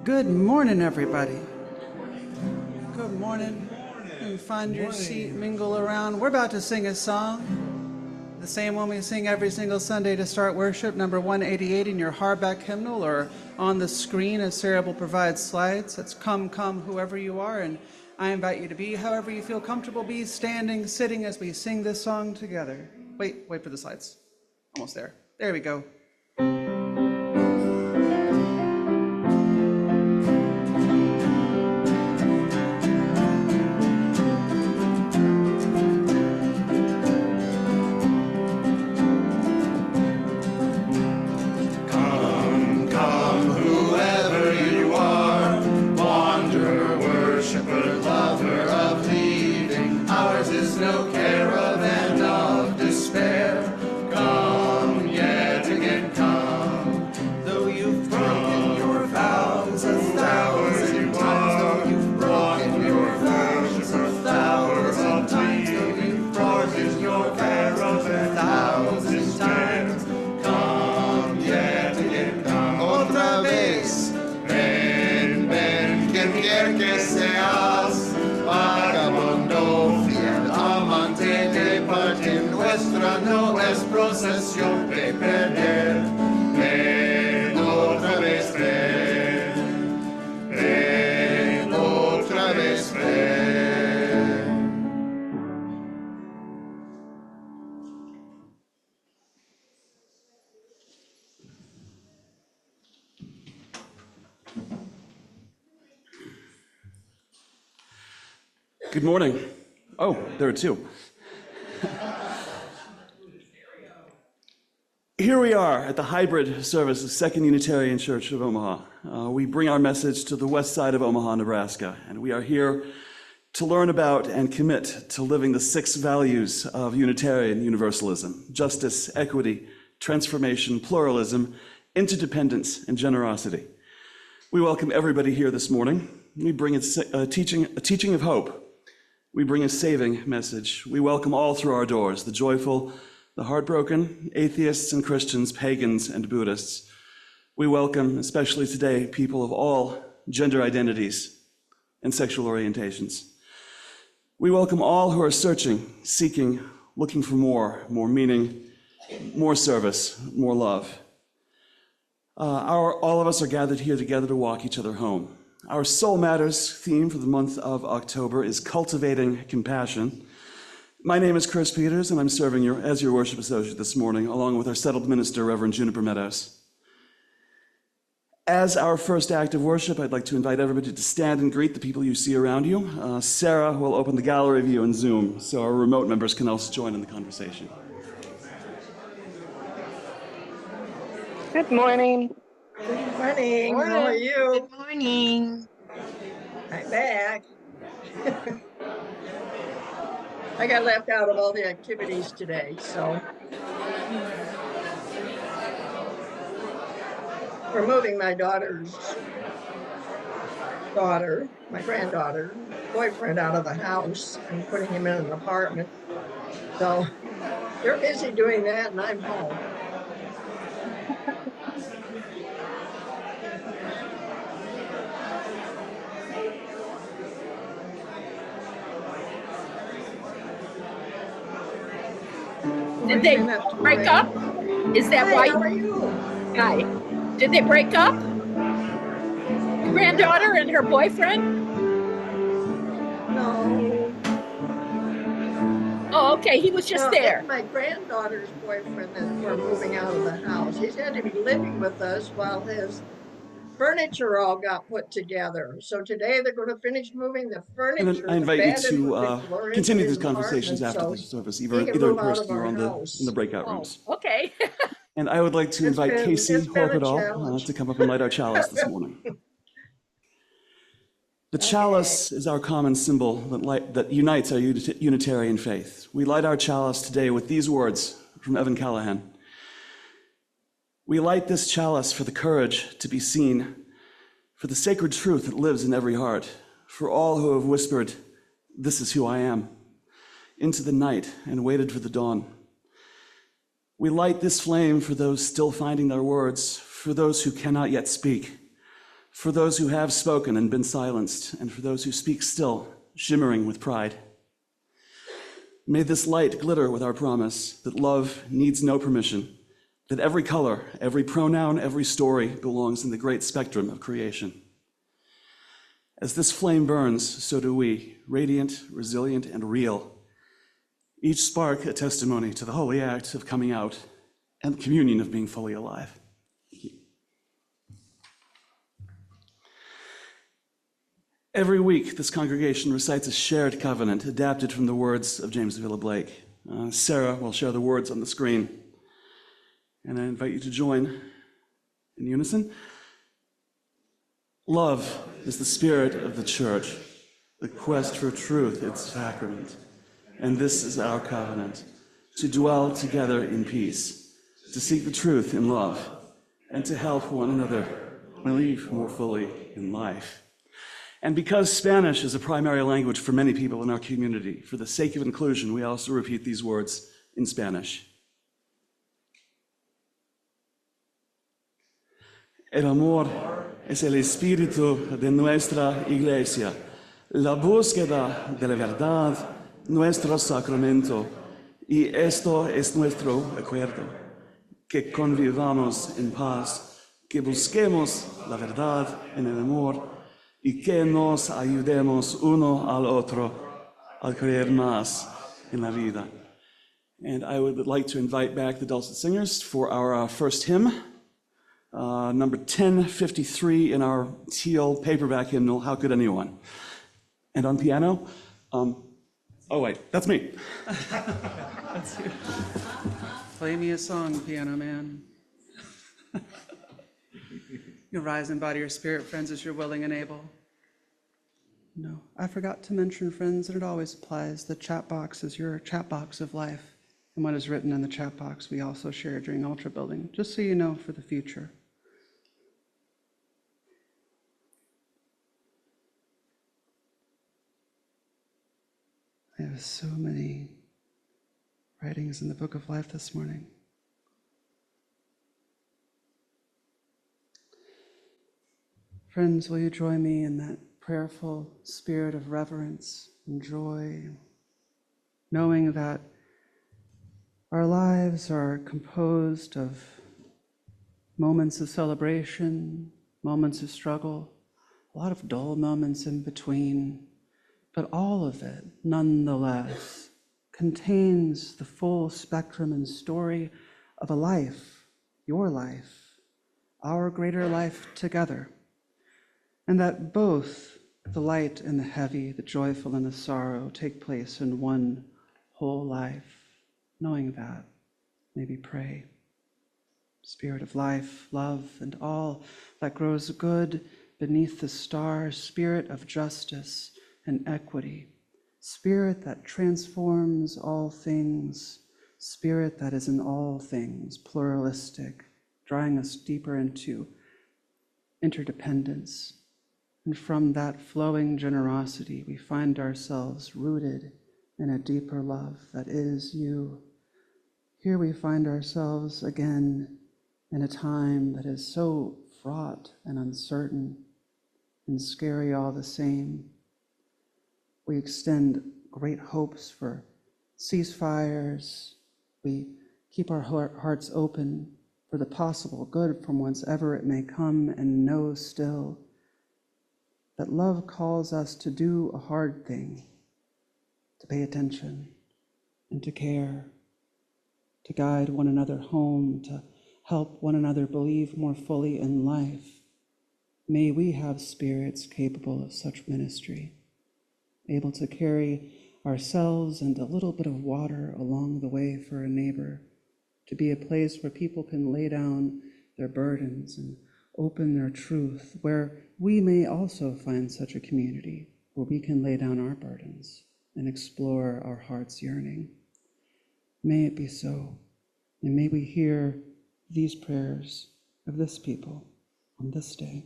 Good morning, everybody. Good morning. You can find your seat, mingle around. We're about to sing a song, the same one we sing every single Sunday to start worship, number 188 in your hardback hymnal or on the screen as Sarah will provide slides. It's Come, Come, whoever you are, and I invite you to be however you feel comfortable, be standing, sitting as we sing this song together. Wait for the slides. Almost there. There we go. No es procesión de perder, ven otra vez ven. Good morning. Oh, there are two. Here we are at the hybrid service of Second Unitarian Church of Omaha. We bring our message to the west side of Omaha, Nebraska, and we are here to learn about and commit to living the 6 values of Unitarian Universalism: justice, equity, transformation, pluralism, interdependence, and generosity. We welcome everybody here this morning. We bring a teaching of hope. We bring a saving message. We welcome all through our doors, the joyful, the heartbroken, atheists and Christians, pagans and Buddhists. We welcome, especially today, people of all gender identities and sexual orientations. We welcome all who are searching, seeking, looking for more meaning, more service, more love. All of us are gathered here together to walk each other home. Our Soul Matters theme for the month of October is Cultivating Compassion. My name is Chris Peters, and I'm serving as your worship associate this morning, along with our settled minister, Reverend Juniper Meadows. As our first act of worship, I'd like to invite everybody to stand and greet the people you see around you. Sarah will open the gallery view in Zoom, so our remote members can also join in the conversation. Good morning. Good morning. How are you? Good morning. I'm back. I got left out of all the activities today, so we're moving my daughter's daughter, my granddaughter, boyfriend out of the house and putting him in an apartment. So they're busy doing that and I'm home. Did they break up? Is that Hi, why? how are you? Hi. Did they break up? Granddaughter and her boyfriend? No. Oh, okay. He was just there. It's my granddaughter's boyfriend that we're moving out of the house. He's had to be living with us while his furniture all got put together. So today they're going to finish moving the furniture. And then I invite you to continue these conversations after the service, either in person or in the breakout rooms. Okay. And I would like to invite Casey Horkadal to come up and light our chalice this morning. The chalice is our common symbol that unites our Unitarian faith. We light our chalice today with these words from Evan Callahan. We light this chalice for the courage to be seen, for the sacred truth that lives in every heart, for all who have whispered, "This is who I am," into the night and waited for the dawn. We light this flame for those still finding their words, for those who cannot yet speak, for those who have spoken and been silenced, and for those who speak still, shimmering with pride. May this light glitter with our promise that love needs no permission, that every color, every pronoun, every story belongs in the great spectrum of creation. As this flame burns, so do we, radiant, resilient, and real, each spark a testimony to the holy act of coming out and the communion of being fully alive. Every week, this congregation recites a shared covenant adapted from the words of James Villa Blake. Sarah will share the words on the screen, and I invite you to join in unison. Love is the spirit of the church, the quest for truth, its sacrament. And this is our covenant, to dwell together in peace, to seek the truth in love, and to help one another believe more fully in life. And because Spanish is a primary language for many people in our community, for the sake of inclusion, we also repeat these words in Spanish. El amor es el espíritu de nuestra iglesia, la búsqueda de la verdad, nuestro sacramento, y esto es nuestro acuerdo, que convivamos en paz, que busquemos la verdad en el amor, y que nos ayudemos uno al otro a creer más en la vida. And I would like to invite back the dulcet singers for our first hymn, number 1053 in our teal paperback hymnal, How Could Anyone? And on piano, oh wait, that's me. That's you. Play me a song, piano man. You'll rise and body your spirit, friends, as you're willing and able. No, I forgot to mention, friends, that it always applies. The chat box is your chat box of life. And what is written in the chat box, we also share during altar building, just so you know for the future. I have so many writings in the Book of Life this morning. Friends, will you join me in that prayerful spirit of reverence and joy, knowing that our lives are composed of moments of celebration, moments of struggle, a lot of dull moments in between, but all of it, nonetheless, contains the full spectrum and story of a life, your life, our greater life together. And that both the light and the heavy, the joyful and the sorrow take place in one whole life. Knowing that, maybe pray. Spirit of life, love, and all that grows good beneath the stars, spirit of justice and equity, spirit that transforms all things, spirit that is in all things, pluralistic, drawing us deeper into interdependence. And from that flowing generosity, we find ourselves rooted in a deeper love that is you. Here we find ourselves again in a time that is so fraught and uncertain and scary all the same. We extend great hopes for ceasefires. We keep our hearts open for the possible good from whencever it may come, and know still that love calls us to do a hard thing, to pay attention and to care, to guide one another home, to help one another believe more fully in life. May we have spirits capable of such ministry, able to carry ourselves and a little bit of water along the way for a neighbor, to be a place where people can lay down their burdens and open their truth, where we may also find such a community where we can lay down our burdens and explore our heart's yearning. May it be so, and may we hear these prayers of this people on this day.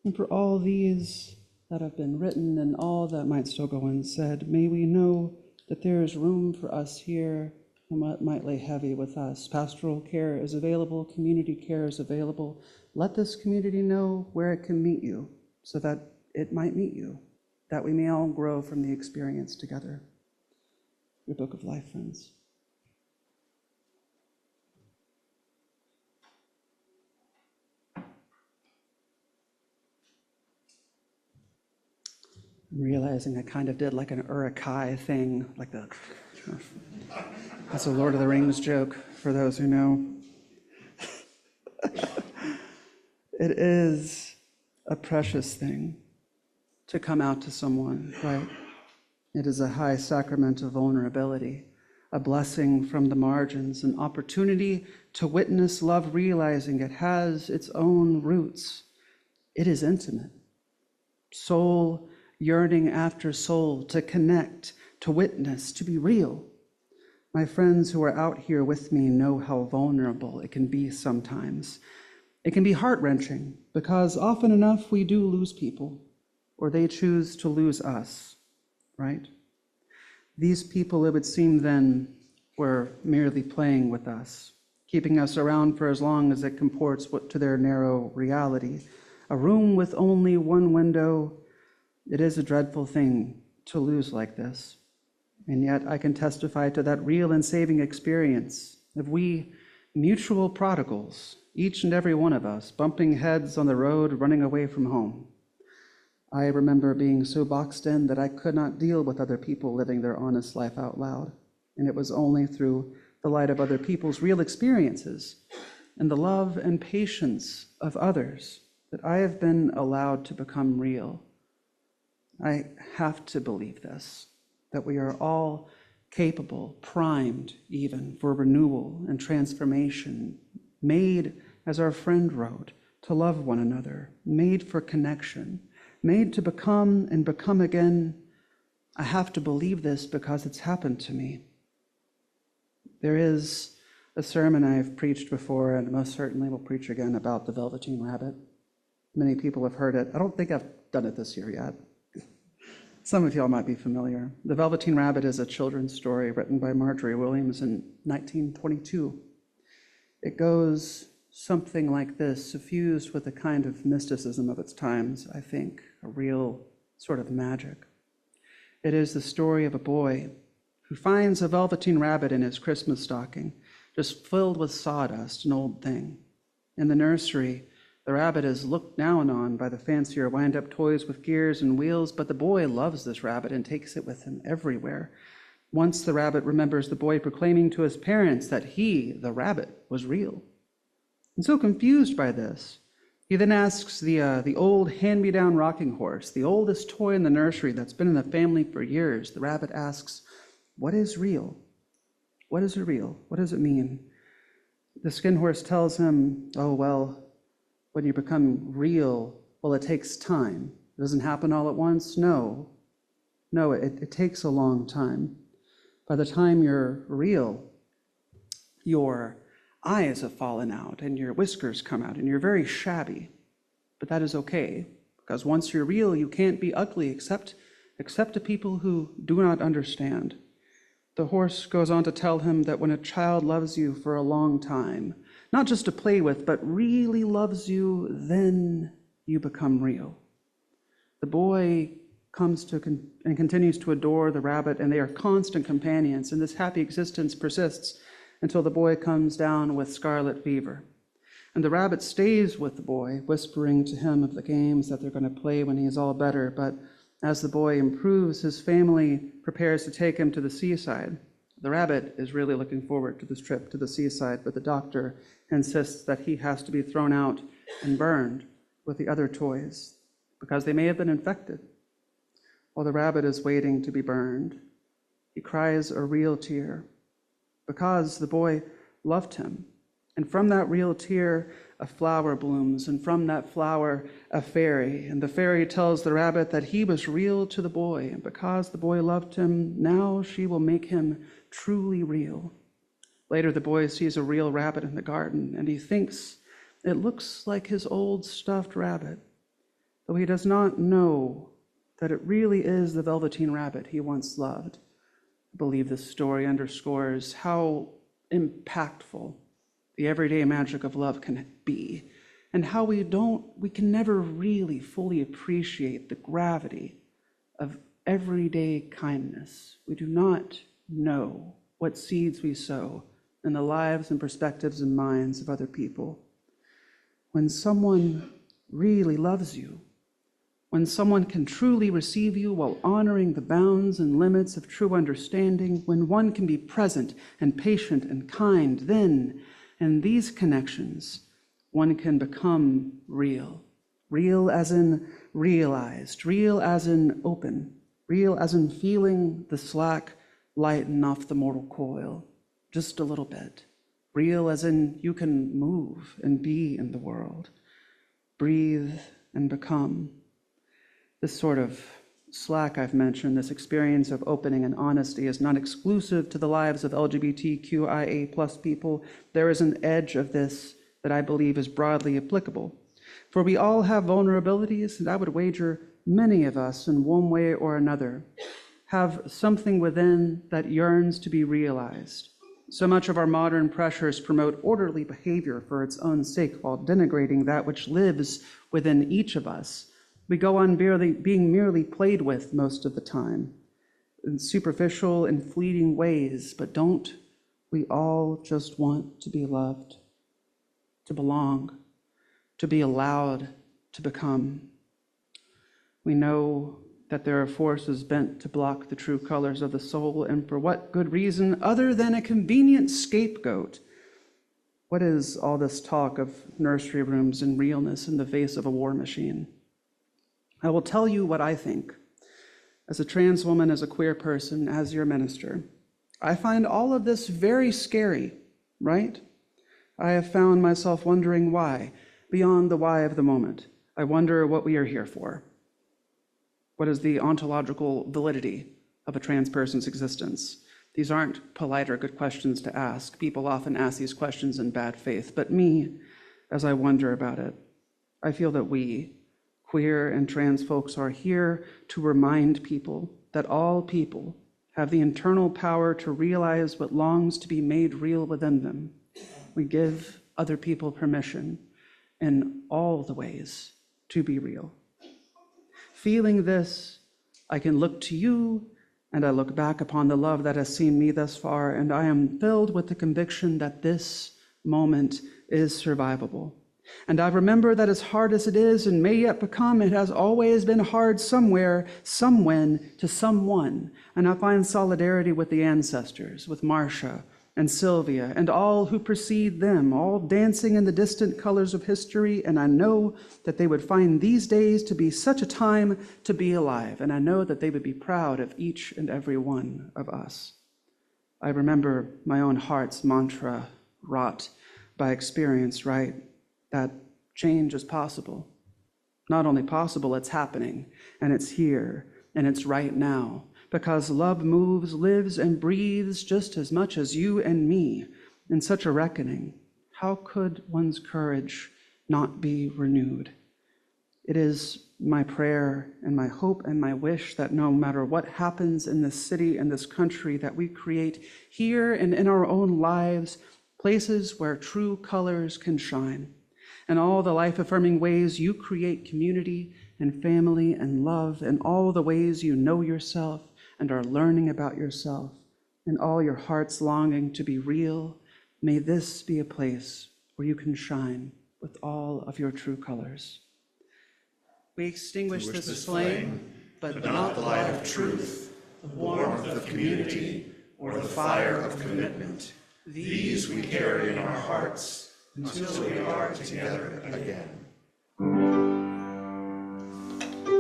And for all these that have been written and all that might still go unsaid, may we know that there is room for us here and what might lay heavy with us. Pastoral care is available, community care is available. Let this community know where it can meet you so that it might meet you, that we may all grow from the experience together. Your Book of Life, friends. I'm realizing I kind of did like an Uruk-hai thing, like that's a Lord of the Rings joke for those who know. It is a precious thing to come out to someone, right? It is a high sacrament of vulnerability, a blessing from the margins, an opportunity to witness love, realizing it has its own roots. It is intimate. Soul yearning after soul, to connect, to witness, to be real. My friends who are out here with me know how vulnerable it can be sometimes. It can be heart-wrenching because often enough we do lose people, or they choose to lose us, right? These people, it would seem then, were merely playing with us, keeping us around for as long as it comports to their narrow reality. A room with only one window, it is a dreadful thing to lose like this. And yet I can testify to that real and saving experience of we mutual prodigals, each and every one of us, bumping heads on the road, running away from home. I remember being so boxed in that I could not deal with other people living their honest life out loud. And it was only through the light of other people's real experiences and the love and patience of others that I have been allowed to become real. I have to believe this, that we are all capable, primed even for renewal and transformation, made, as our friend wrote, to love one another, made for connection, made to become and become again. I have to believe this because it's happened to me. There is a sermon I've preached before, and most certainly will preach again, about the Velveteen Rabbit. Many people have heard it. I don't think I've done it this year yet. Some of y'all might be familiar. The Velveteen Rabbit is a children's story written by Marjorie Williams in 1922. It goes something like this, suffused with a kind of mysticism of its times, I think, a real sort of magic. It is the story of a boy who finds a velveteen rabbit in his Christmas stocking, just filled with sawdust, an old thing. In the nursery, the rabbit is looked down on by the fancier wind-up toys with gears and wheels, but the boy loves this rabbit and takes it with him everywhere. Once the rabbit remembers the boy proclaiming to his parents that he, the rabbit, was real. And so confused by this, he then asks the old hand-me-down rocking horse, the oldest toy in the nursery that's been in the family for years. The rabbit asks, "What is real? What is real? What does it mean?" The skin horse tells him, "Oh, well, when you become real, well, it takes time. It doesn't happen all at once. No, it takes a long time. By the time you're real, your eyes have fallen out and your whiskers come out and you're very shabby. But that is okay, because once you're real, you can't be ugly except to people who do not understand." The horse goes on to tell him that when a child loves you for a long time, not just to play with, but really loves you, then you become real. The boy comes to and continues to adore the rabbit, and they are constant companions, and this happy existence persists until the boy comes down with scarlet fever. And the rabbit stays with the boy, whispering to him of the games that they're going to play when he is all better. But as the boy improves, his family prepares to take him to the seaside. The rabbit is really looking forward to this trip to the seaside, but the doctor insists that he has to be thrown out and burned with the other toys because they may have been infected. While the rabbit is waiting to be burned, he cries a real tear because the boy loved him. And from that real tear, a flower blooms, and from that flower, a fairy. And the fairy tells the rabbit that he was real to the boy, and because the boy loved him, now she will make him truly real. Later, the boy sees a real rabbit in the garden, and he thinks it looks like his old stuffed rabbit, though he does not know that it really is the velveteen rabbit he once loved. I believe this story underscores how impactful the everyday magic of love can be, and how we can never really fully appreciate the gravity of everyday kindness. We do not know what seeds we sow in the lives and perspectives and minds of other people. When someone really loves you, when someone can truly receive you while honoring the bounds and limits of true understanding, when one can be present and patient and kind, then, in these connections, one can become real. Real as in realized, real as in open, real as in feeling the slack lighten off the mortal coil, just a little bit. Real as in you can move and be in the world, breathe and become. This sort of slack I've mentioned, this experience of opening and honesty, is not exclusive to the lives of LGBTQIA+ people. There is an edge of this that I believe is broadly applicable. For we all have vulnerabilities, and I would wager many of us, in one way or another, have something within that yearns to be realized. So much of our modern pressures promote orderly behavior for its own sake while denigrating that which lives within each of us. We go on being merely played with most of the time, in superficial and fleeting ways, but don't we all just want to be loved, to belong, to be allowed to become? We know that there are forces bent to block the true colors of the soul, and for what good reason other than a convenient scapegoat? What is all this talk of nursery rooms and realness in the face of a war machine? I will tell you what I think. As a trans woman, as a queer person, as your minister, I find all of this very scary, right? I have found myself wondering why, beyond the why of the moment. I wonder what we are here for. What is the ontological validity of a trans person's existence? These aren't polite or good questions to ask. People often ask these questions in bad faith. But me, as I wonder about it, I feel that we, queer and trans folks, are here to remind people that all people have the internal power to realize what longs to be made real within them. We give other people permission in all the ways to be real. Feeling this, I can look to you, and I look back upon the love that has seen me thus far, and I am filled with the conviction that this moment is survivable. And I remember that as hard as it is and may yet become, it has always been hard somewhere, somewhen, to someone. And I find solidarity with the ancestors, with Marcia and Sylvia and all who precede them, all dancing in the distant colors of history. And I know that they would find these days to be such a time to be alive. And I know that they would be proud of each and every one of us. I remember my own heart's mantra, wrought by experience, right? That change is possible. Not only possible, it's happening, and it's here, and it's right now. Because love moves, lives, and breathes just as much as you and me in such a reckoning. How could one's courage not be renewed? It is my prayer and my hope and my wish that no matter what happens in this city and this country, that we create here and in our own lives places where true colors can shine. And all the life-affirming ways you create community and family and love, and all the ways you know yourself and are learning about yourself, and all your heart's longing to be real, may this be a place where you can shine with all of your true colors. We extinguish this flame, but not the light of truth, the warmth of community, or the fire of commitment. These we carry in our hearts until we are together again.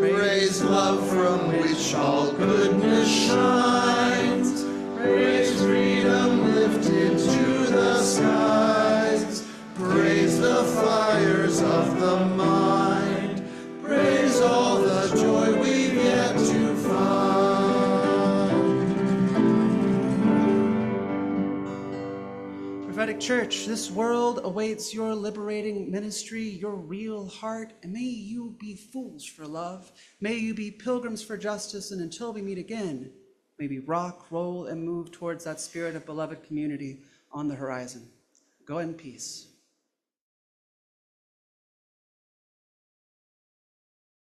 Praise love from which all goodness shines. Praise freedom lifted to the skies. Praise the fires of the mind. Praise all the joy we've yet to find. Prophetic Church, this world awaits your liberating ministry, your real heart, and may you be fools for love. May you be pilgrims for justice, and until we meet again, May we rock, roll, and move towards that spirit of beloved community on the horizon. Go in peace.